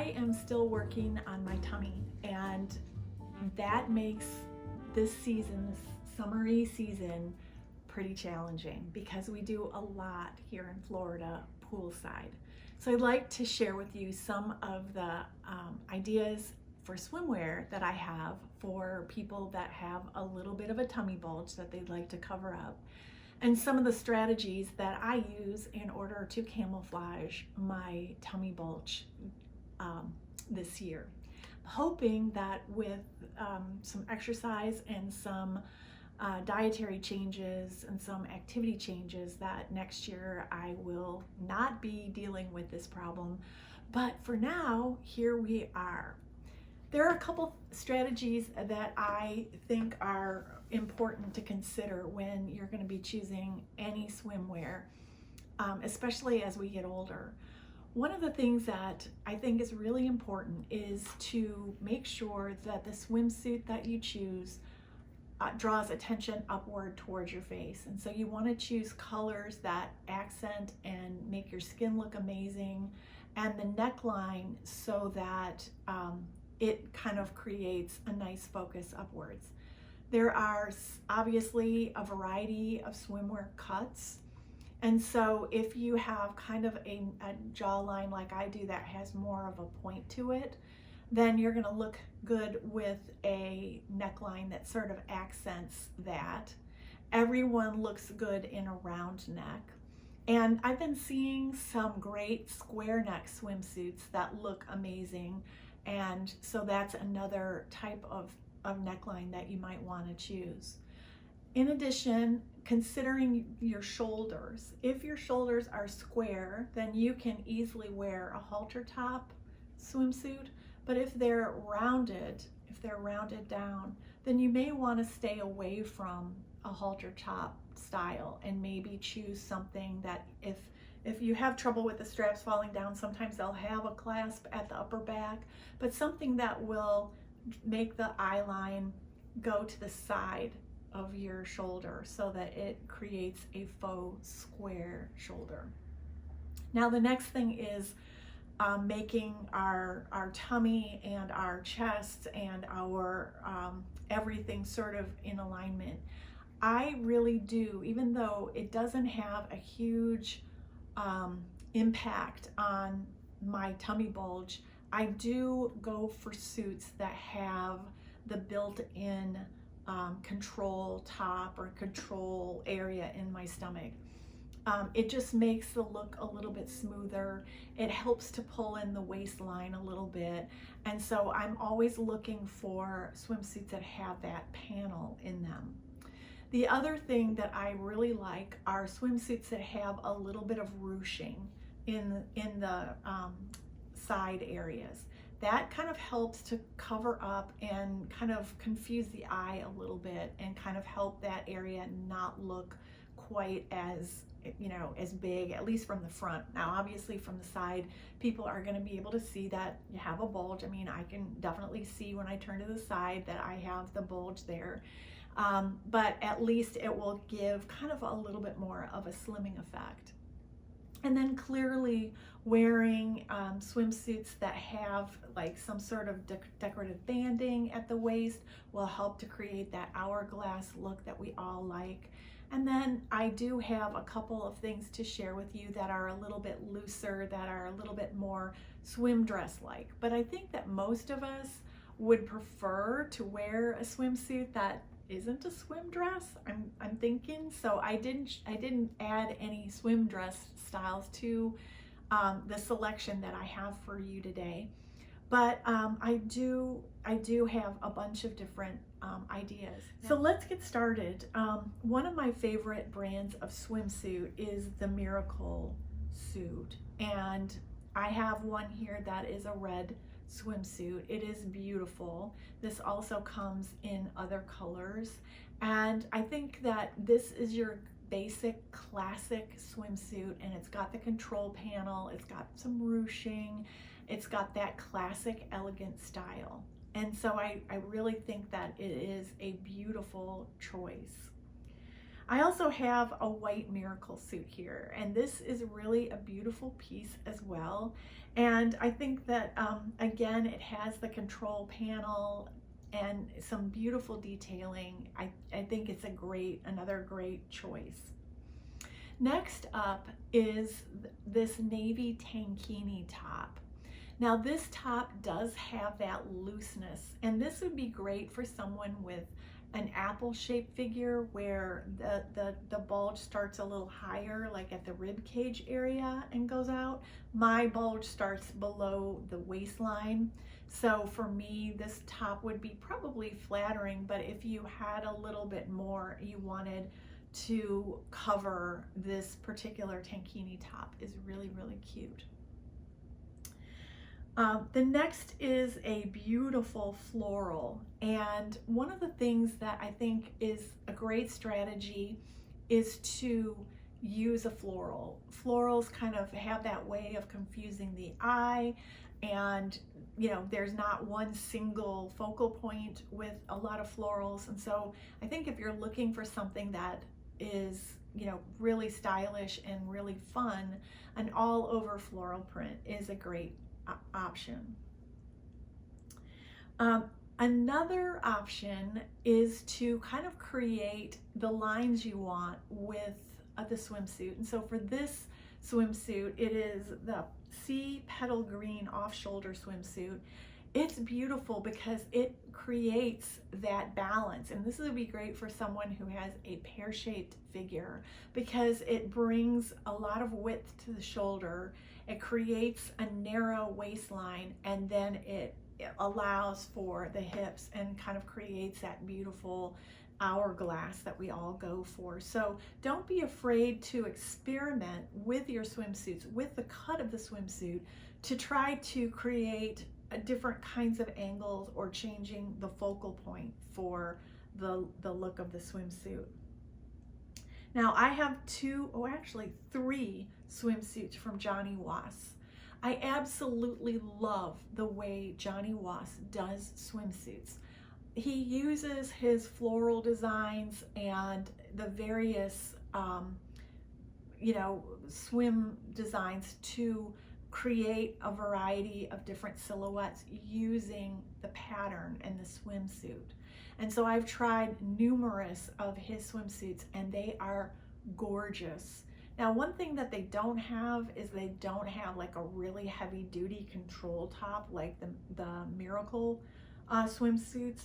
I am still working on my tummy, and that makes this season, this summery season, pretty challenging because we do a lot here in Florida poolside. So I'd like to share with you some of the ideas for swimwear that I have for people that have a little bit of a tummy bulge that they'd like to cover up, and some of the strategies that I use in order to camouflage my tummy bulge this year. Hoping that with some exercise and some dietary changes and some activity changes that next year I will not be dealing with this problem. But for now, here we are. There are a couple strategies that I think are important to consider when you're going to be choosing any swimwear, especially as we get older. One of the things that I think is really important is to make sure that the swimsuit that you choose draws attention upward towards your face. And so you want to choose colors that accent and make your skin look amazing, and the neckline so that it kind of creates a nice focus upwards. There are obviously a variety of swimwear cuts. And so if you have kind of a jawline like I do that has more of a point to it, then you're going to look good with a neckline that sort of accents that. Everyone looks good in a round neck. And I've been seeing some great square neck swimsuits that look amazing. And so that's another type of neckline that you might want to choose. In addition, considering your shoulders. If your shoulders are square, then you can easily wear a halter top swimsuit. But if they're rounded down, then you may want to stay away from a halter top style and maybe choose something that if you have trouble with the straps falling down, sometimes they'll have a clasp at the upper back, but something that will make the eye line go to the side of your shoulder so that it creates a faux square shoulder. Now the next thing is making our tummy and our chest and our everything sort of in alignment. I really do, even though it doesn't have a huge impact on my tummy bulge, I do go for suits that have the built-in control top or control area in my stomach. It just makes the look a little bit smoother. It helps to pull in the waistline a little bit. And so I'm always looking for swimsuits that have that panel in them. The other thing that I really like are swimsuits that have a little bit of ruching in the side areas. That kind of helps to cover up and kind of confuse the eye a little bit and kind of help that area not look quite as, as big, at least from the front. Now, obviously from the side, people are going to be able to see that you have a bulge. I mean, I can definitely see when I turn to the side that I have the bulge there. But at least it will give kind of a little bit more of a slimming effect. And then clearly wearing swimsuits that have like some sort of decorative banding at the waist will help to create that hourglass look that we all like. And then I do have a couple of things to share with you that are a little bit looser, that are a little bit more swim dress like. But I think that most of us would prefer to wear a swimsuit that isn't a swim dress, I'm thinking. So I didn't add any swim dress styles to the selection that I have for you today. But I do have a bunch of different ideas. So let's get started. One of my favorite brands of swimsuit is the Miracle suit, and I have one here that is a red swimsuit. It is beautiful. This also comes in other colors, and I think that this is your basic classic swimsuit, and it's got the control panel, it's got some ruching, it's got that classic elegant style. And so I really think that it is a beautiful choice. I also have a white miracle suit here, and this is really a beautiful piece as well. And I think that, again, it has the control panel and some beautiful detailing. I think it's another great choice. Next up is this navy tankini top. Now this top does have that looseness, and this would be great for someone with an apple-shaped figure where the bulge starts a little higher, like at the rib cage area, and goes out. My bulge starts below the waistline. So for me, this top would be probably flattering, but if you had a little bit more, you wanted to cover, this particular tankini top is really, really cute. The next is a beautiful floral, and one of the things that I think is a great strategy is to use a floral. Florals kind of have that way of confusing the eye, and there's not one single focal point with a lot of florals. And so I think if you're looking for something that is really stylish and really fun, an all over floral print is a great option. Another option is to kind of create the lines you want with the swimsuit. And so for this swimsuit, it is the sea petal green off-shoulder swimsuit. It's beautiful because it creates that balance, and this would be great for someone who has a pear-shaped figure because it brings a lot of width to the shoulder. It creates a narrow waistline, and then it allows for the hips and kind of creates that beautiful hourglass that we all go for. So don't be afraid to experiment with your swimsuits, with the cut of the swimsuit, to try to create different kinds of angles or changing the focal point for the look of the swimsuit. Now I have three swimsuits from Johnny Was. I absolutely love the way Johnny Was does swimsuits. He uses his floral designs and the various swim designs to create a variety of different silhouettes using the pattern and the swimsuit. And so I've tried numerous of his swimsuits, and they are gorgeous. Now, one thing that they don't have is they don't have like a really heavy duty control top like the Miracle swimsuits,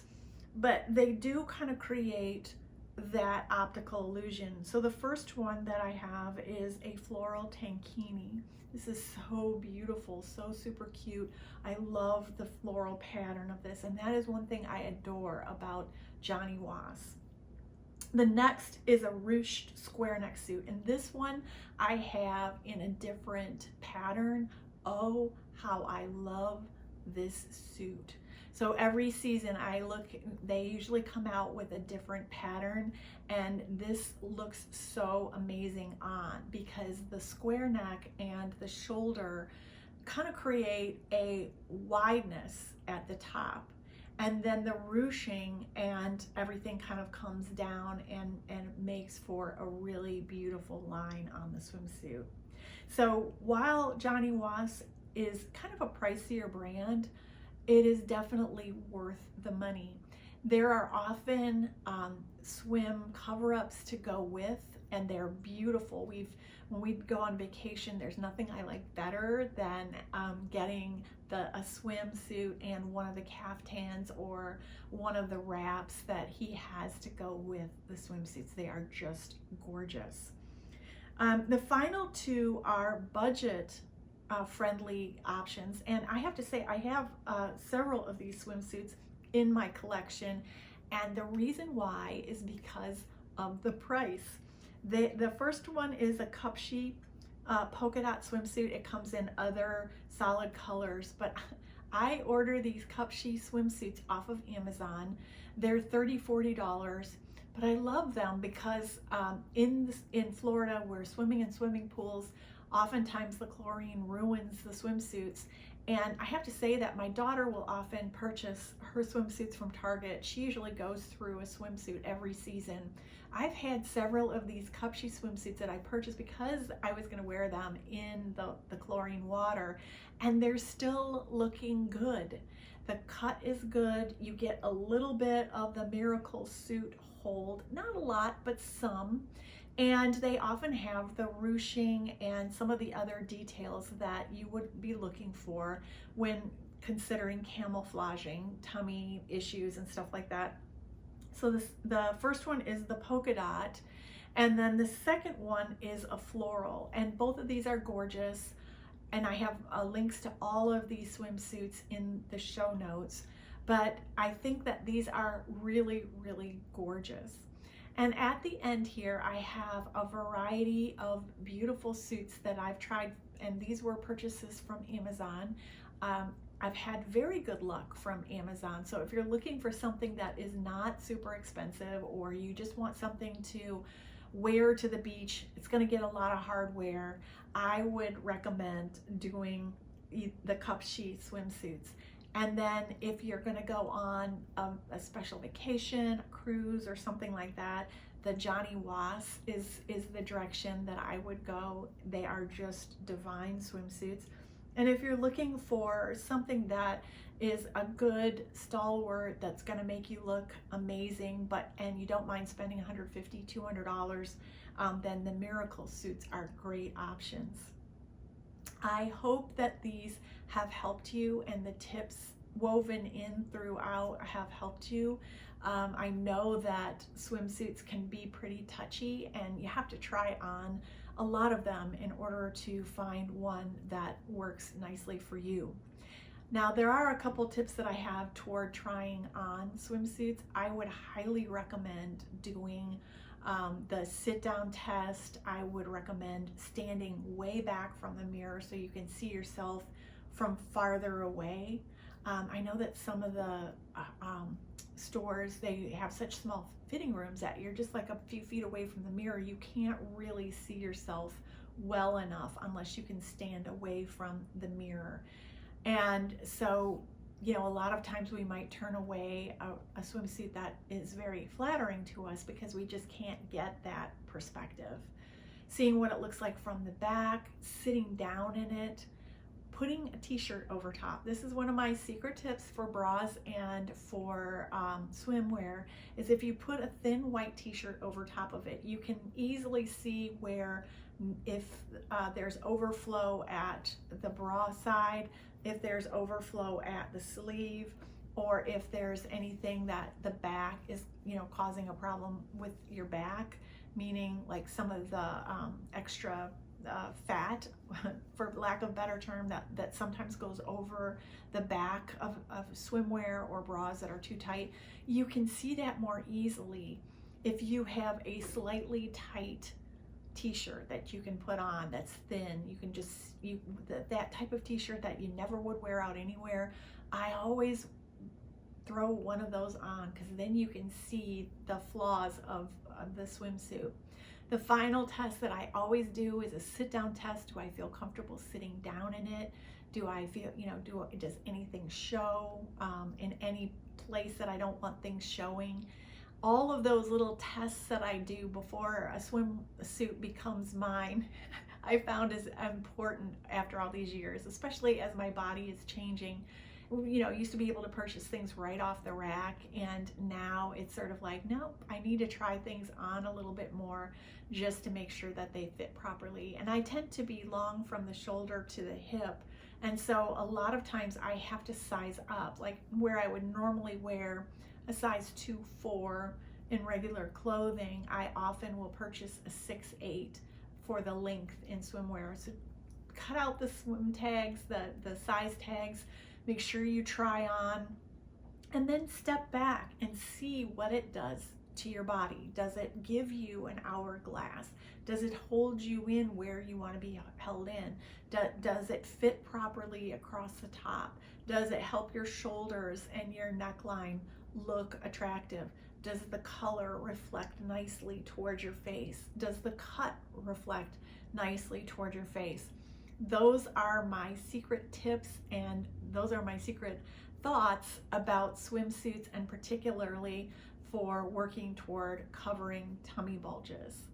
but they do kind of create that optical illusion. So the first one that I have is a floral tankini. This is so beautiful, so super cute. I love the floral pattern of this, and that is one thing I adore about Johnny Was. The next is a ruched square neck suit, and this one I have in a different pattern. Oh, how I love this suit. So every season they usually come out with a different pattern, and this looks so amazing on because the square neck and the shoulder kind of create a wideness at the top, and then the ruching and everything kind of comes down and makes for a really beautiful line on the swimsuit. So while Johnny Was is kind of a pricier brand, it is definitely worth the money. There are often swim cover-ups to go with, and they're beautiful. When we go on vacation, there's nothing I like better than getting a swimsuit and one of the caftans or one of the wraps that he has to go with the swimsuits. They are just gorgeous. The final two are budget friendly options, and I have to say I have several of these swimsuits in my collection, and the reason why is because of the price. The first one is a cup sheet polka dot swimsuit. It comes in other solid colors, but I order these cup sheet swimsuits off of Amazon. They're $30-40, but I love them because in Florida we're swimming in swimming pools. Oftentimes the chlorine ruins the swimsuits, And I have to say that my daughter will often purchase her swimsuits from Target. She usually goes through a swimsuit every season. I've had several of these Cupshe swimsuits that I purchased because I was going to wear them in the chlorine water, and they're still looking good. The cut is good. You get a little bit of the Miracle Suit hold, not a lot, but some. And they often have the ruching and some of the other details that you would be looking for when considering camouflaging tummy issues and stuff like that. So the first one is the polka dot, and then the second one is a floral, and both of these are gorgeous. And I have links to all of these swimsuits in the show notes, but I think that these are really, really gorgeous. And at the end here, I have a variety of beautiful suits that I've tried, and these were purchases from Amazon. I've had very good luck from Amazon. So if you're looking for something that is not super expensive, or you just want something to wear to the beach, it's going to get a lot of hardware, I would recommend doing the Cupshe swimsuits. And then if you're going to go on a special vacation, a cruise, or something like that, the Johnny Was is the direction that I would go. They are just divine swimsuits. And if you're looking for something that is a good stalwart that's going to make you look amazing, and you don't mind spending $150, $200, then the Miracle Suits are great options. I hope that these have helped you, and the tips woven in throughout have helped you. I know that swimsuits can be pretty touchy, and you have to try on a lot of them in order to find one that works nicely for you. Now, there are a couple tips that I have toward trying on swimsuits. I would highly recommend doing the sit-down test. I would recommend standing way back from the mirror so you can see yourself from farther away. I know that some of the stores, they have such small fitting rooms that you're just like a few feet away from the mirror. You can't really see yourself well enough unless you can stand away from the mirror. And so, you know, a lot of times we might turn away a swimsuit that is very flattering to us because we just can't get that perspective. Seeing what it looks like from the back, sitting down in it, putting a t-shirt over top. This is one of my secret tips for bras and for swimwear, is if you put a thin white t-shirt over top of it, you can easily see where, if there's overflow at the bra side, if there's overflow at the sleeve, or if there's anything that the back is, you know, causing a problem with your back, meaning like some of the extra fat, for lack of a better term, that sometimes goes over the back of swimwear or bras that are too tight. You can see that more easily if you have a slightly tight t-shirt that you can put on that's thin. You can just, that type of t-shirt that you never would wear out anywhere, I always throw one of those on, because then you can see the flaws of the swimsuit. The final test that I always do is a sit down test. Do I feel comfortable sitting down in it? Do I feel, you know, does anything show in any place that I don't want things showing? All of those little tests that I do before a swimsuit becomes mine, I found is important after all these years, especially as my body is changing. You know, I used to be able to purchase things right off the rack, and now it's sort of like, nope, I need to try things on a little bit more just to make sure that they fit properly. And I tend to be long from the shoulder to the hip, and so a lot of times I have to size up, like where I would normally wear a size 2-4 in regular clothing, I often will purchase a 6-8 for the length in swimwear. So cut out the swim tags, the size tags, make sure you try on, and then step back and see what it does to your body. Does it give you an hourglass? Does it hold you in where you want to be held in? Does it fit properly across the top? Does it help your shoulders and your neckline look attractive? Does the color reflect nicely towards your face? Does the cut reflect nicely towards your face? those are my secret tips, and those are my secret thoughts about swimsuits, and particularly for working toward covering tummy bulges.